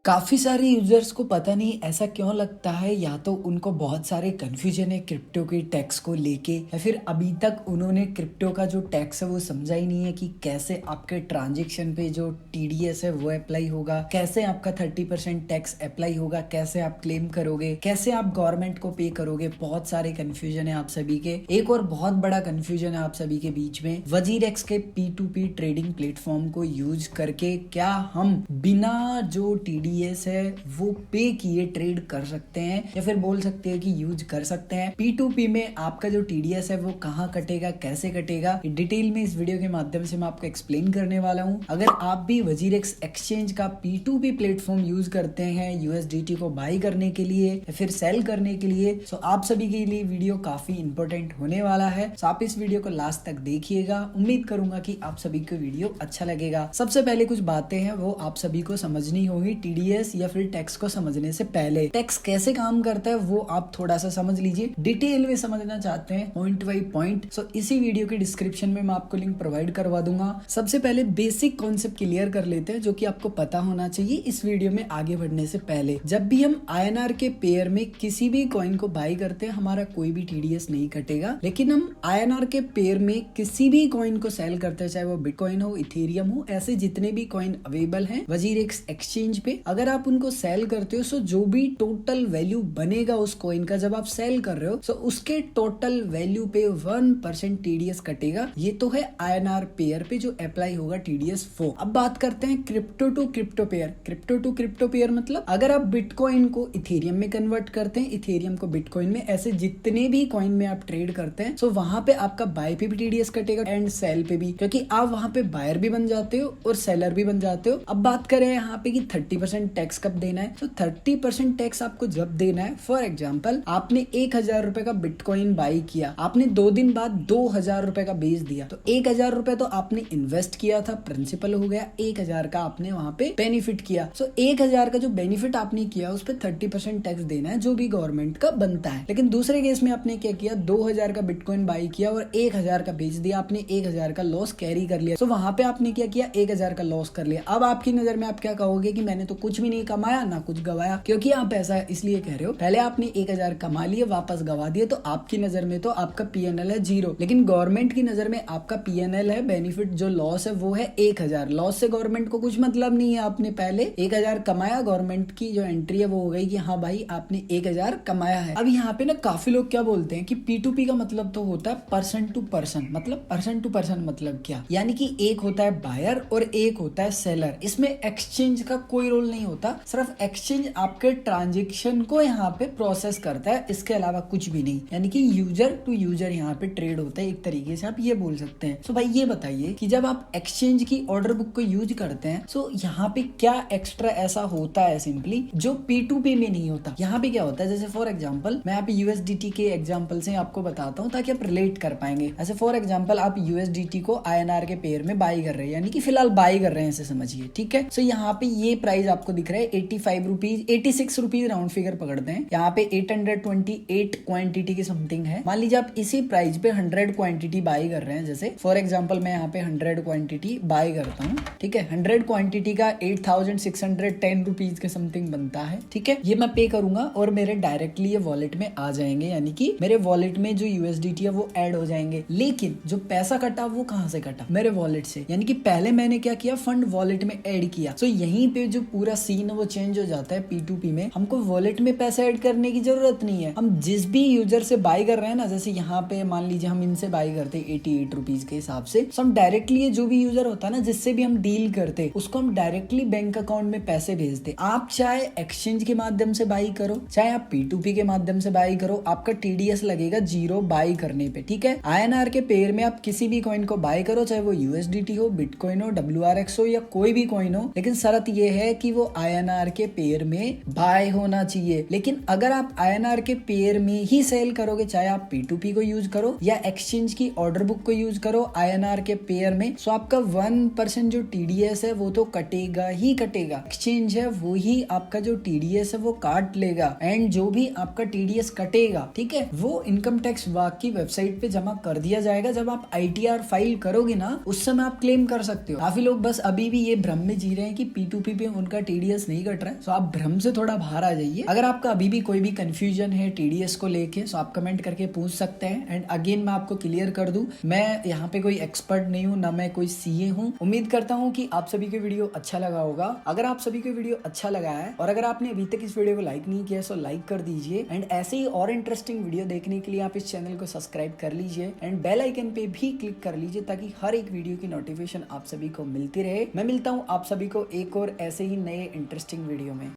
काफ़ी सारे यूजर्स को पता नहीं ऐसा क्यों लगता है, या तो उनको बहुत सारे कन्फ्यूजन है क्रिप्टो के टैक्स को लेके, या फिर अभी तक उन्होंने क्रिप्टो का जो टैक्स है वो समझा ही नहीं है कि कैसे आपके ट्रांजेक्शन पे जो टीडीएस है वो अप्लाई होगा, कैसे आपका 30% टैक्स अप्लाई होगा, कैसे आप क्लेम करोगे, कैसे आप गवर्नमेंट को पे करोगे। बहुत सारे कन्फ्यूजन है आप सभी के। एक और बहुत बड़ा कन्फ्यूजन है आप सभी के बीच में, वजीरेक्स के P2P ट्रेडिंग प्लेटफॉर्म को यूज करके क्या हम बिना जो टीडीएस है वो पे किए ट्रेड कर सकते हैं, या फिर बोल सकते हैं कि यूज कर सकते हैं। P2P में आपका जो टीडीएस है वो कहाँ कटेगा, कैसे कटेगा, डिटेल में इस वीडियो के माध्यम से मैं आपको एक्सप्लेन करने वाला हूँ। अगर आप भी वजीरेक्स एक्सचेंज का P2P प्लेटफॉर्म यूज करते हैं USDT को बाई करने के लिए या फिर सेल करने के लिए, तो आप सभी के लिए वीडियो काफी इंपॉर्टेंट होने वाला है। तो आप इस वीडियो को लास्ट तक देखिएगा। उम्मीद करूंगा कि आप सभी को वीडियो अच्छा लगेगा। सबसे पहले कुछ बातें हैं वो आप सभी को समझनी होगी टीडीएस या फिर टैक्स को समझने से पहले। टैक्स कैसे काम करता है वो आप थोड़ा सा समझ लीजिए। डिटेल में समझना चाहते हैं पॉइंट बाई पॉइंट, सो इसी वीडियो के डिस्क्रिप्शन में मैं आपको लिंक प्रोवाइड करवा दूंगा। सबसे पहले बेसिक कॉन्सेप्ट क्लियर कर लेते हैं जो कि आपको पता होना चाहिए इस वीडियो में आगे बढ़ने से पहले। जब भी हम INR के पेयर में किसी भी कॉइन को बाई करते हैं हमारा कोई भी टीडीएस नहीं कटेगा, लेकिन हम INR के पेयर में किसी भी कॉइन को सेल करते हैं, चाहे वो बिटकॉइन हो, इथेरियम हो, ऐसे जितने भी कॉइन अवेलेबल हैं वजीरेक्स एक्सचेंज पे, अगर आप उनको सेल करते हो सो जो भी टोटल वैल्यू बनेगा उस कॉइन का जब आप सेल कर रहे हो, सो उसके टोटल वैल्यू पे 1% टीडीएस कटेगा। ये तो है INR पेयर पे जो अप्लाई होगा टीडीएस वो। अब बात करते हैं crypto to crypto pair. Crypto to crypto pair मतलब अगर आप बिटकॉइन को इथेरियम में कन्वर्ट करते हैं, इथेरियम को बिटकॉइन में, ऐसे जितने भी कॉइन में आप ट्रेड करते हैं, सो वहां पे आपका बाय पे भी टीडीएस कटेगा एंड सेल पे भी, क्योंकि आप वहां पे बायर भी बन जाते हो और सेलर भी बन जाते हो। अब बात करें यहाँ पे कि 30% टैक्स कब देना है, तो 30% टैक्स आपको जब देना है, फॉर एग्जाम्पल आपने 1000 रुपए का बिटकॉइन बाई किया, आपने 2 दिन बाद 2000 रुपए का बेच दिया, तो 1000 रुपए तो आपने इन्वेस्ट किया था, प्रिंसिपल हो गया, 1000 का आपने वहां पे बेनिफिट किया। सो 1000 का जो बेनिफिट आपने किया उस पर 30% टैक्स देना है जो भी गवर्नमेंट का बनता है। लेकिन दूसरे केस में आपने क्या किया, 2000 का बिटकॉइन बाई किया और 1000 का बेच दिया, आपने 1000 का लॉस कैरी कर लिया। सो वहां पे आपने क्या किया, 1000 का लॉस कर लिया। अब आपकी नजर में आप क्या कहोगे कि मैंने तो कुछ भी नहीं कमाया ना कुछ गवाया, क्योंकि आप ऐसा इसलिए कह रहे हो, पहले आपने 1000 कमा लिए वापस गवा दिए, तो आपकी नजर में तो आपका PNL है 0, लेकिन गवर्नमेंट की नजर में आपका PNL है, बेनिफिट जो लॉस है वो है 1000। लॉस से गवर्नमेंट को कुछ मतलब नहीं है, आपने पहले 1000 कमाया, गवर्नमेंट की जो एंट्री है वो हो गई कि हाँ भाई आपने 1000 कमाया है। अब यहाँ पे ना काफी लोग क्या बोलते हैं कि P2P का मतलब तो होता है पर्सन टू पर्सन। मतलब पर्सन टू पर्सन मतलब क्या, यानी कि एक होता है बायर और एक होता है सेलर। इसमें एक्सचेंज का कोई रोल नहीं होता, सिर्फ एक्सचेंज आपके ट्रांजेक्शन को यहाँ पे प्रोसेस करता है, इसके अलावा कुछ भी नहीं। यानी कि यूजर टू यूजर यहाँ पे ट्रेड होता है, एक तरीके से आप ये बोल सकते हैं। सो भाई ये बताइए कि जब आप एक्सचेंज की ऑर्डर बुक को यूज करते हैं, सो यहाँ पे क्या एक्स्ट्रा ऐसा होता है सिंपली जो P2P में नहीं होता। यहाँ पे क्या होता है, जैसे फॉर एग्जाम्पल मैं यहाँ पे USDT के एग्जाम्पल से आपको बताता हूँ ताकि आप रिलेट कर पाएंगे। ऐसे फॉर एग्जाम्पल आप USDT को INR के पेयर में बाई कर रहे हैं, यानी कि फिलहाल बाई कर रहे हैं, ऐसे समझिए, ठीक है। सो यहाँ पे ये प्राइस आपको दिख रहा है 85 रुपीज, 86 रुपीज राउंड फिगर पकड़ते हैं। यहाँ पे 828 क्वांटिटी की समथिंग है। मान लीजिए आप इसी प्राइस पे 100 क्वांटिटी बाई कर रहे हैं, जैसे फॉर एग्जाम्पल मैं यहाँ पे 100 क्वांटिटी बाई करता हूँ, ठीक है। 100 क्वांटिटी का 8610 रुपीज के समथिंग बनता है, ठीक है। ये मैं पे करूंगा और मेरे डायरेक्टली ये वॉलेट में आ जाएंगे, यानी कि मेरे वॉलेट में जो USDT है वो ऐड हो जाएंगे। लेकिन जो पैसा कटा वो कहाँ से कटा, मेरे वॉलेट से, यानी कि पहले मैंने क्या किया, फंड वॉलेट में ऐड किया। तो यहीं पे जो पूरा सीन है वो चेंज हो जाता है। P2P में हमको वॉलेट में पैसा ऐड करने की जरूरत नहीं है। हम जिस भी यूजर से बाई कर रहे हैं ना, जैसे यहाँ पे मान लीजिए हम इनसे बाई करते 88 रुपीज के हिसाब से, तो हम डायरेक्टली ये जो भी यूजर होता है ना जिससे भी हम डील करते उसको हम डायरेक्टली बैंक अकाउंट में पैसे भेजते। आप चाहे एक्सचेंज के माध्यम से बाई करो, चाहे आप P2P के माध्यम से बाई करो, आपका TDS लगेगा 0 बाई करने पे, ठीक है। INR के पेयर में आप किसी भी कॉइन को बाई करो, चाहे वो USDT हो, बिटकॉइन हो, WRX हो या कोई भी कॉइन हो, लेकिन शर्त ये है कि वो INR के पेयर में बाय होना चाहिए। लेकिन अगर आप INR के पेयर में ही सेल करोगे, चाहे आप P2P को यूज करो या एक्सचेंज की ऑर्डर बुक को यूज करो INR के पेयर में, तो आपका 1% जो TDS है वो तो कटेगा ही कटेगा। एक्सचेंज है वो ही आपका जो TDS है वो काट लेगा, एंड जो भी आपका TDS कटेगा, ठीक है, वो इनकम टैक्स विभाग की वेबसाइट पे जमा कर दिया जाएगा। जब आप ITR फाइल करोगे ना, उस समय आप क्लेम कर सकते हो। काफी लोग बस अभी भी ये भ्रम में जी रहे हैं कि P2P पे उनका टीडीएस नहीं कट रहा है, सो आप भ्रम से थोड़ा बाहर आ जाइए। अगर आपका अभी भी कोई भी कंफ्यूजन है टीडीएस को लेके, सो आप कमेंट करके पूछ सकते हैं। एंड अगेन मैं आपको क्लियर कर दूं, मैं यहाँ पे कोई एक्सपर्ट नहीं हूँ, ना मैं कोई सीए हूँ। उम्मीद करता हूँ कि आप सभी को वीडियो अच्छा लगा होगा। अगर आप सभी को वीडियो अच्छा लगा है और अगर आपने अभी तक इस वीडियो को लाइक नहीं किया सो लाइक कर दीजिए। एंड ऐसे ही और इंटरेस्टिंग वीडियो देखने के लिए आप इस चैनल को सब्सक्राइब कर लीजिए एंड बेल आइकन पे भी क्लिक कर लीजिए, ताकि हर एक वीडियो की नोटिफिकेशन आप सभी को मिलती रहे। मैं मिलता हूँ आप सभी को एक और ऐसे ही नए इंटरेस्टिंग वीडियो में।